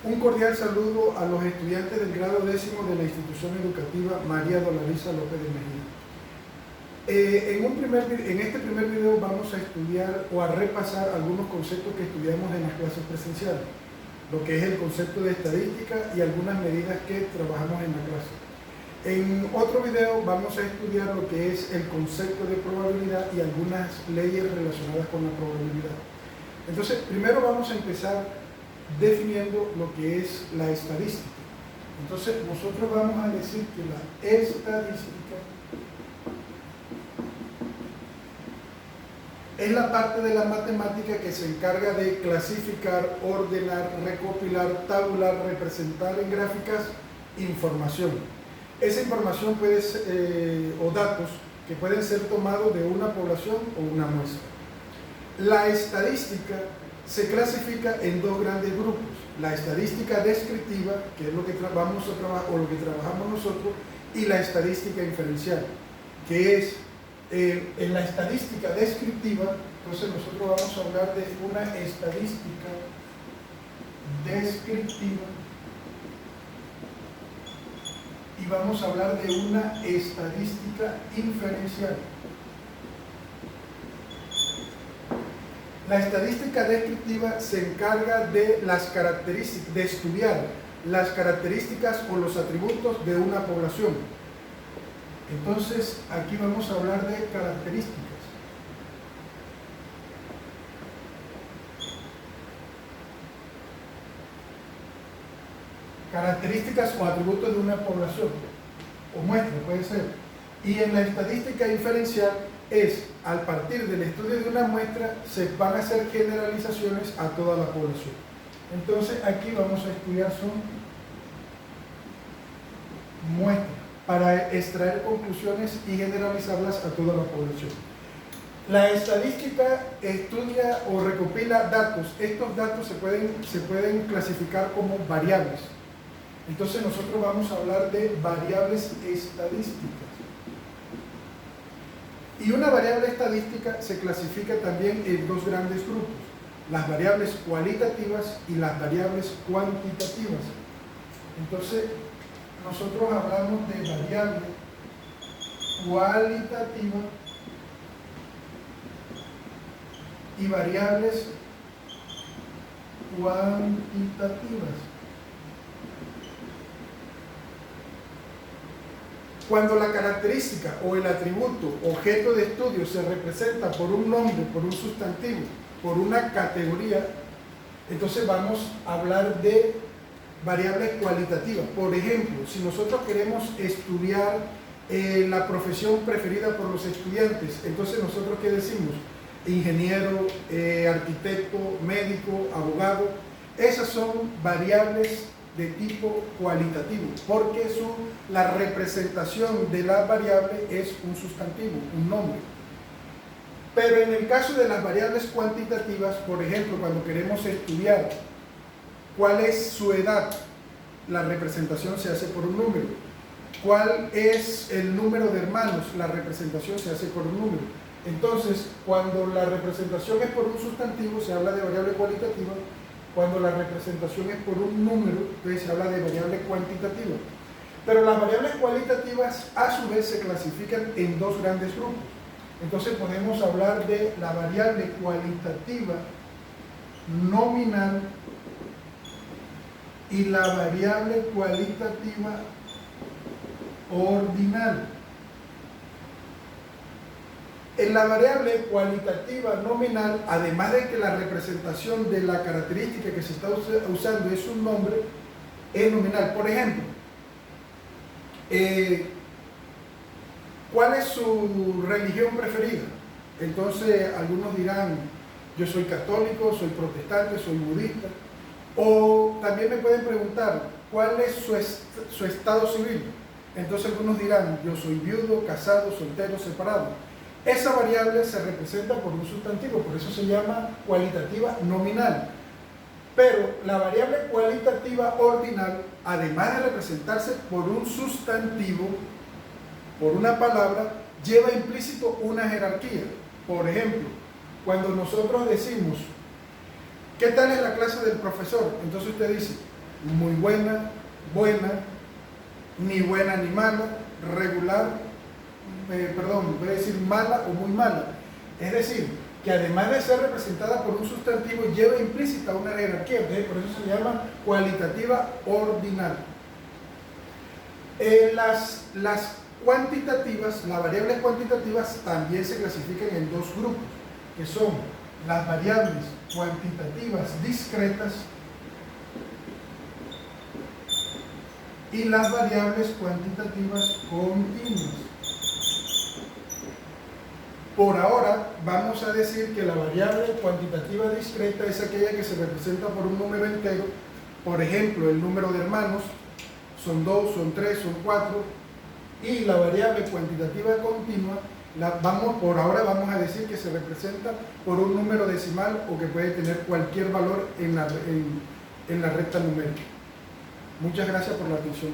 Un cordial saludo a los estudiantes del grado décimo de la institución educativa María Dolariza López de Mejía. En este primer video vamos a estudiar o a repasar algunos conceptos que estudiamos en las clases presenciales, lo que es el concepto de estadística y algunas medidas que trabajamos en la clase. En otro video vamos a estudiar lo que es el concepto de probabilidad y algunas leyes relacionadas con la probabilidad. Entonces, primero vamos a empezar definiendo lo que es la estadística. Entonces, nosotros vamos a decir que la estadística es la parte de la matemática que se encarga de clasificar, ordenar, recopilar, tabular, representar en gráficas información. Esa información puede ser, o datos que pueden ser tomados de una población o una muestra. La estadística se clasifica en dos grandes grupos: la estadística descriptiva, que es lo que vamos a trabajar o lo que trabajamos nosotros, y la estadística inferencial, que es en la estadística descriptiva. Entonces nosotros vamos a hablar de una estadística descriptiva y vamos a hablar de una estadística inferencial. La estadística descriptiva se encarga de las características, de estudiar las características o los atributos de una población. Entonces, aquí vamos a hablar de características. Características o atributos de una población, o muestra, puede ser. Y en la estadística inferencial es, al partir del estudio de una muestra, se van a hacer generalizaciones a toda la población. Entonces, aquí vamos a estudiar son muestras, para extraer conclusiones y generalizarlas a toda la población. La estadística estudia o recopila datos. Estos datos se pueden clasificar como variables. Entonces nosotros vamos a hablar de variables estadísticas. Y una variable estadística se clasifica también en dos grandes grupos: las variables cualitativas y las variables cuantitativas. Entonces, nosotros hablamos de variable cualitativa y variables cuantitativas. Cuando la característica o el atributo objeto de estudio se representa por un nombre, por un sustantivo, por una categoría, entonces vamos a hablar de variables cualitativas. Por ejemplo, si nosotros queremos estudiar la profesión preferida por los estudiantes, entonces nosotros ¿qué decimos? Ingeniero, arquitecto, médico, abogado. Esas son variables de tipo cualitativo, porque la representación de la variable es un sustantivo, un nombre. Pero en el caso de las variables cuantitativas, por ejemplo, cuando queremos estudiar cuál es su edad, la representación se hace por un número. ¿Cuál es el número de hermanos? La representación se hace por un número. Entonces, cuando la representación es por un sustantivo, se habla de variable cualitativa. Cuando la representación es por un número, entonces se habla de variable cuantitativa. Pero las variables cualitativas a su vez se clasifican en dos grandes grupos. Entonces podemos hablar de la variable cualitativa nominal y la variable cualitativa ordinal. En la variable cualitativa nominal, además de que la representación de la característica que se está usando es un nombre, es nominal. Por ejemplo, ¿cuál es su religión preferida? Entonces algunos dirán: yo soy católico, soy protestante, soy budista. O también me pueden preguntar: ¿cuál es su estado civil? Entonces algunos dirán: yo soy viudo, casado, soltero, separado. Esa variable se representa por un sustantivo, por eso se llama cualitativa nominal. Pero la variable cualitativa ordinal, además de representarse por un sustantivo, por una palabra, lleva implícito una jerarquía. Por ejemplo, cuando nosotros decimos: ¿qué tal es la clase del profesor? Entonces usted dice: muy buena, buena, ni buena ni mala, regular, voy a decir mala o muy mala. Es decir, que además de ser representada por un sustantivo, lleva implícita una jerarquía, entonces por eso se llama cualitativa ordinal. Las cuantitativas, las variables cuantitativas también se clasifican en dos grupos, que son las variables cuantitativas discretas y las variables cuantitativas continuas. Por ahora vamos a decir que la variable cuantitativa discreta es aquella que se representa por un número entero, por ejemplo el número de hermanos, son 2, son 3, son 4, y la variable cuantitativa continua, por ahora vamos a decir que se representa por un número decimal o que puede tener cualquier valor en la recta numérica. Muchas gracias por la atención.